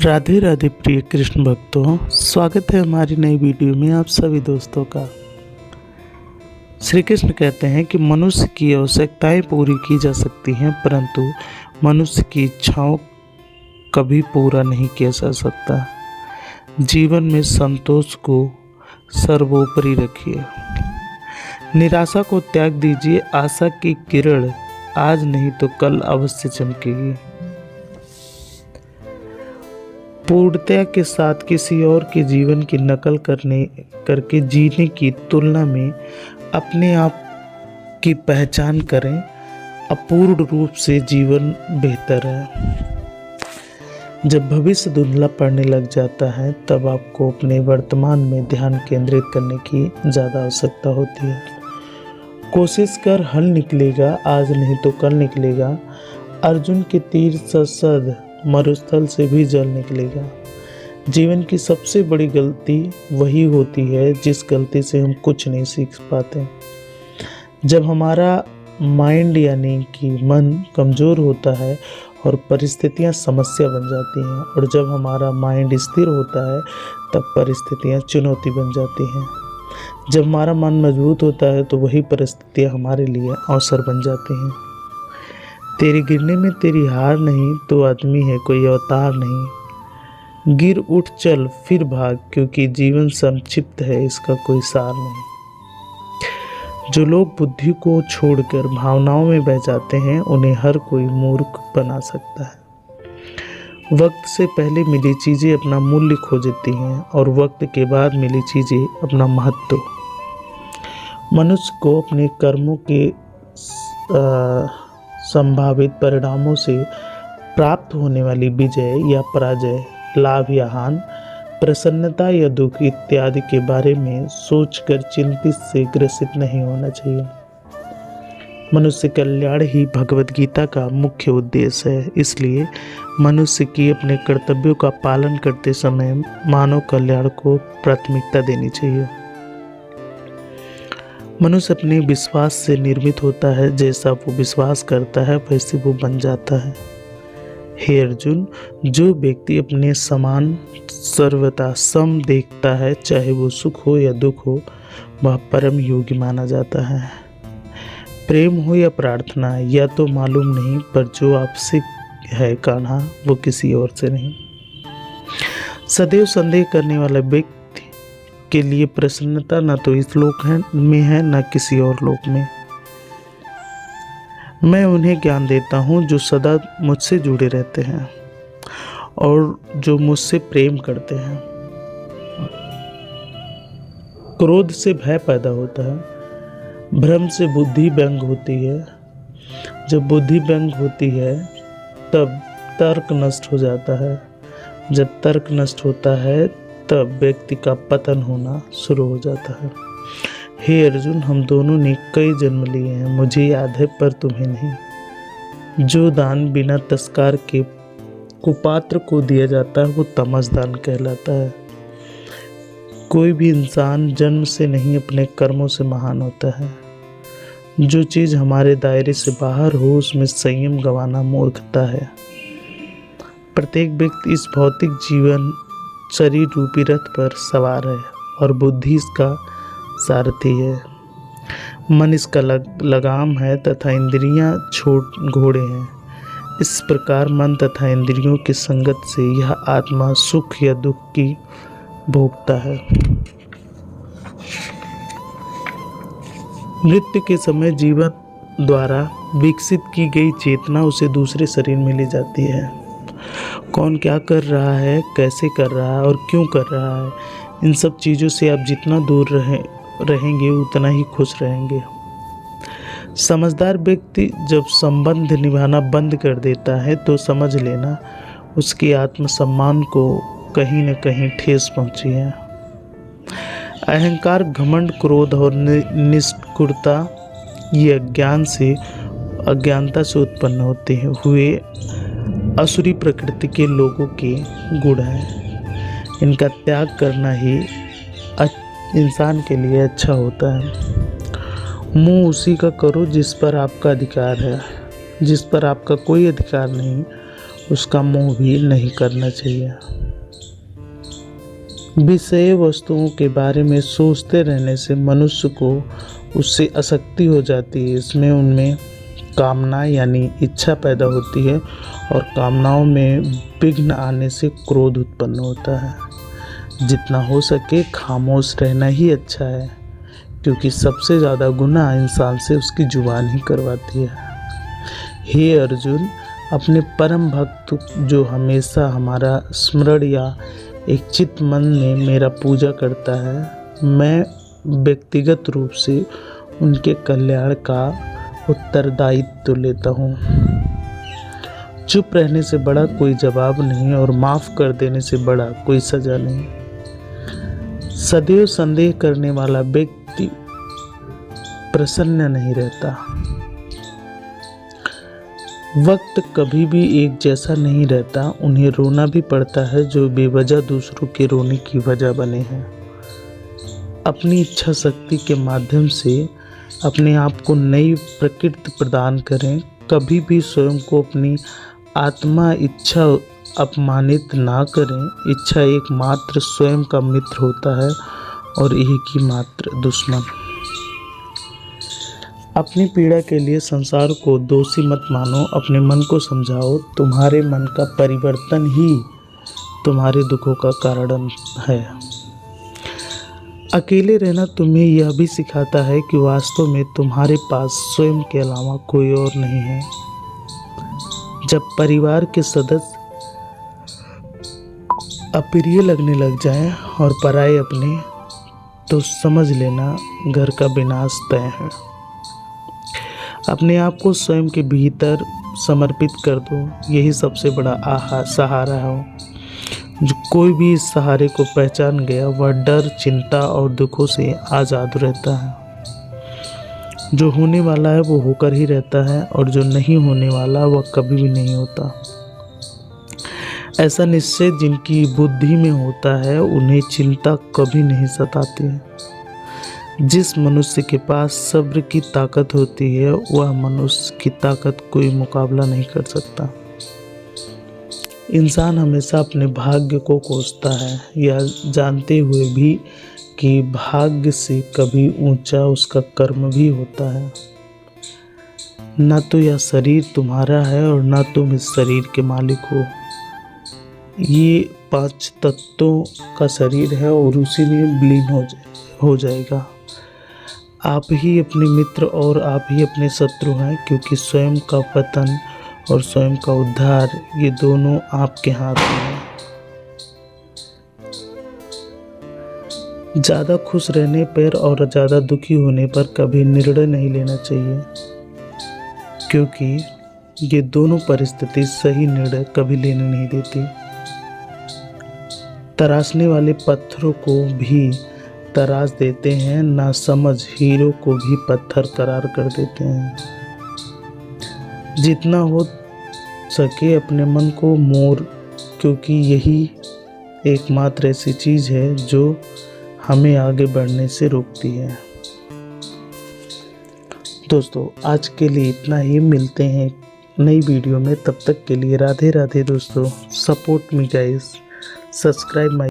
राधे राधे प्रिय कृष्ण भक्तों, स्वागत है हमारी नई वीडियो में आप सभी दोस्तों का। श्री कृष्ण कहते हैं कि मनुष्य की आवश्यकताएं पूरी की जा सकती हैं, परंतु मनुष्य की इच्छाओं कभी पूरा नहीं किया जा सकता। जीवन में संतोष को सर्वोपरि रखिए। निराशा को त्याग दीजिए। आशा की किरण आज नहीं तो कल अवश्य चमकेगी। पूर्णता के साथ किसी और के जीवन की नकल करके जीने की तुलना में अपने आप की पहचान करें। अपूर्ण रूप से जीवन बेहतर है। जब भविष्य धुंधला पड़ने लग जाता है तब आपको अपने वर्तमान में ध्यान केंद्रित करने की ज़्यादा आवश्यकता होती है। कोशिश कर, हल निकलेगा, आज नहीं तो कल निकलेगा। अर्जुन के तीर सशद मरुस्थल से भी जल निकलेगा। जीवन की सबसे बड़ी गलती वही होती है जिस गलती से हम कुछ नहीं सीख पाते। जब हमारा माइंड यानी कि मन कमज़ोर होता है और परिस्थितियां समस्या बन जाती हैं, और जब हमारा माइंड स्थिर होता है तब परिस्थितियां चुनौती बन जाती हैं। जब हमारा मन मजबूत होता है तो वही परिस्थितियां हमारे लिए अवसर बन जाती हैं। तेरे गिरने में तेरी हार नहीं तो आदमी है, कोई अवतार नहीं। गिर उठ चल फिर भाग, क्योंकि जीवन संक्षिप्त है, इसका कोई सार नहीं। जो लोग बुद्धि को छोड़कर भावनाओं में बह जाते हैं उन्हें हर कोई मूर्ख बना सकता है। वक्त से पहले मिली चीज़ें अपना मूल्य खो देती हैं और वक्त के बाद मिली चीज़ें अपना महत्व। मनुष्य को अपने कर्मों के संभावित परिणामों से प्राप्त होने वाली विजय या पराजय, लाभ या हानि, प्रसन्नता या दुख इत्यादि के बारे में सोचकर चिंतित से ग्रसित नहीं होना चाहिए। मनुष्य कल्याण ही भगवत गीता का मुख्य उद्देश्य है। इसलिए मनुष्य की अपने कर्तव्यों का पालन करते समय मानव कल्याण को प्राथमिकता देनी चाहिए। मनुष्य अपने विश्वास से निर्मित होता है। जैसा वो विश्वास करता है वैसे वो बन जाता है। हे अर्जुन, जो व्यक्ति अपने समान सर्वथा सम देखता है, चाहे वो सुख हो या दुख हो, वह परम योगी माना जाता है। प्रेम हो या प्रार्थना या तो मालूम नहीं, पर जो आपसे है कान्हा वो किसी और से नहीं। सदैव संदेह करने वाला व्यक्ति के लिए प्रसन्नता न तो इस लोक में है न किसी और लोक में। मैं उन्हें ज्ञान देता हूँ जो सदा मुझसे जुड़े रहते हैं और जो मुझसे प्रेम करते हैं। क्रोध से भय पैदा होता है, भ्रम से बुद्धि व्यंग होती है। जब बुद्धि व्यंग होती है तब तर्क नष्ट हो जाता है। जब तर्क नष्ट होता है तब व्यक्ति का पतन होना शुरू हो जाता है। हे अर्जुन, हम दोनों ने कई जन्म लिए हैं, मुझे याद है पर तुम्हें नहीं। जो दान बिना तस्कार के कुपात्र को दिया जाता है वो तमसदान कहलाता है। कोई भी इंसान जन्म से नहीं अपने कर्मों से महान होता है। जो चीज़ हमारे दायरे से बाहर हो उसमें संयम गंवाना मूर्खता है। प्रत्येक व्यक्ति इस भौतिक जीवन शरीर रूपी रथ पर सवार है और बुद्धि इसका सारथी है। मन इसका लगाम है तथा इंद्रियां घोड़े हैं। इस प्रकार मन तथा इंद्रियों की संगत से यह आत्मा सुख या दुख की भोगता है। मृत्यु के समय जीवन द्वारा विकसित की गई चेतना उसे दूसरे शरीर में ले जाती है। कौन क्या कर रहा है, कैसे कर रहा है और क्यों कर रहा है, इन सब चीज़ों से आप जितना दूर रहेंगे उतना ही खुश रहेंगे। समझदार व्यक्ति जब संबंध निभाना बंद कर देता है तो समझ लेना उसके आत्मसम्मान को कहीं न कहीं ठेस पहुंची है। अहंकार, घमंड, क्रोध और निष्ठुरता ये अज्ञानता से उत्पन्न होते हुए असुरी प्रकृति के लोगों के गुण हैं। इनका त्याग करना ही इंसान के लिए अच्छा होता है। मुँह उसी का करो जिस पर आपका अधिकार है। जिस पर आपका कोई अधिकार नहीं उसका मोह भी नहीं करना चाहिए। विषय वस्तुओं के बारे में सोचते रहने से मनुष्य को उससे आसक्ति हो जाती है। इसमें उनमें कामना यानी इच्छा पैदा होती है और कामनाओं में विघ्न आने से क्रोध उत्पन्न होता है। जितना हो सके खामोश रहना ही अच्छा है, क्योंकि सबसे ज़्यादा गुनाह इंसान से उसकी जुबान ही करवाती है। हे अर्जुन, अपने परम भक्त जो हमेशा हमारा स्मरण या एक चित्त मन में मेरा पूजा करता है, मैं व्यक्तिगत रूप से उनके कल्याण का उत्तरदायित्व लेता हूँ। चुप रहने से बड़ा कोई जवाब नहीं और माफ़ कर देने से बड़ा कोई सज़ा नहीं। सदैव संदेह करने वाला व्यक्ति प्रसन्न नहीं रहता। वक्त कभी भी एक जैसा नहीं रहता। उन्हें रोना भी पड़ता है जो बेवजह दूसरों के रोने की वजह बने हैं। अपनी इच्छा शक्ति के माध्यम से अपने आप को नई प्रकृति प्रदान करें। कभी भी स्वयं को अपनी आत्मा इच्छा अपमानित ना करें। इच्छा एकमात्र स्वयं का मित्र होता है और एक ही मात्र दुश्मन। अपनी पीड़ा के लिए संसार को दोषी मत मानो। अपने मन को समझाओ, तुम्हारे मन का परिवर्तन ही तुम्हारे दुखों का कारण है। अकेले रहना तुम्हें यह भी सिखाता है कि वास्तव में तुम्हारे पास स्वयं के अलावा कोई और नहीं है। जब परिवार के सदस्य अप्रिय लगने लग जाएं और पराये अपने, तो समझ लेना घर का विनाश तय है। अपने आप को स्वयं के भीतर समर्पित कर दो, यही सबसे बड़ा सहारा हो। जो कोई भी इस सहारे को पहचान गया वह डर, चिंता और दुखों से आज़ाद रहता है। जो होने वाला है वो होकर ही रहता है और जो नहीं होने वाला वह कभी भी नहीं होता। ऐसा निश्चय जिनकी बुद्धि में होता है उन्हें चिंता कभी नहीं सताती है। जिस मनुष्य के पास सब्र की ताकत होती है वह मनुष्य की ताकत कोई मुकाबला नहीं कर सकता। इंसान हमेशा अपने भाग्य को कोसता है, यह जानते हुए भी कि भाग्य से कभी ऊंचा उसका कर्म भी होता है। न तो यह शरीर तुम्हारा है और न तुम इस शरीर के मालिक हो। ये 5 तत्वों का शरीर है और उसी में विलीन हो जाएगा। आप ही अपने मित्र और आप ही अपने शत्रु हैं, क्योंकि स्वयं का पतन और स्वयं का उद्धार ये दोनों आपके हाथ में है। ज़्यादा खुश रहने पर और ज़्यादा दुखी होने पर कभी निर्णय नहीं लेना चाहिए, क्योंकि ये दोनों परिस्थिति सही निर्णय कभी लेने नहीं देती। तराशने वाले पत्थरों को भी तराश देते हैं, ना समझ हीरो को भी पत्थर करार कर देते हैं। जितना हो सके अपने मन को मोड़, क्योंकि यही एकमात्र ऐसी चीज़ है जो हमें आगे बढ़ने से रोकती है। दोस्तों, आज के लिए इतना ही। मिलते हैं नई वीडियो में, तब तक के लिए राधे राधे दोस्तों। Support me guys, subscribe my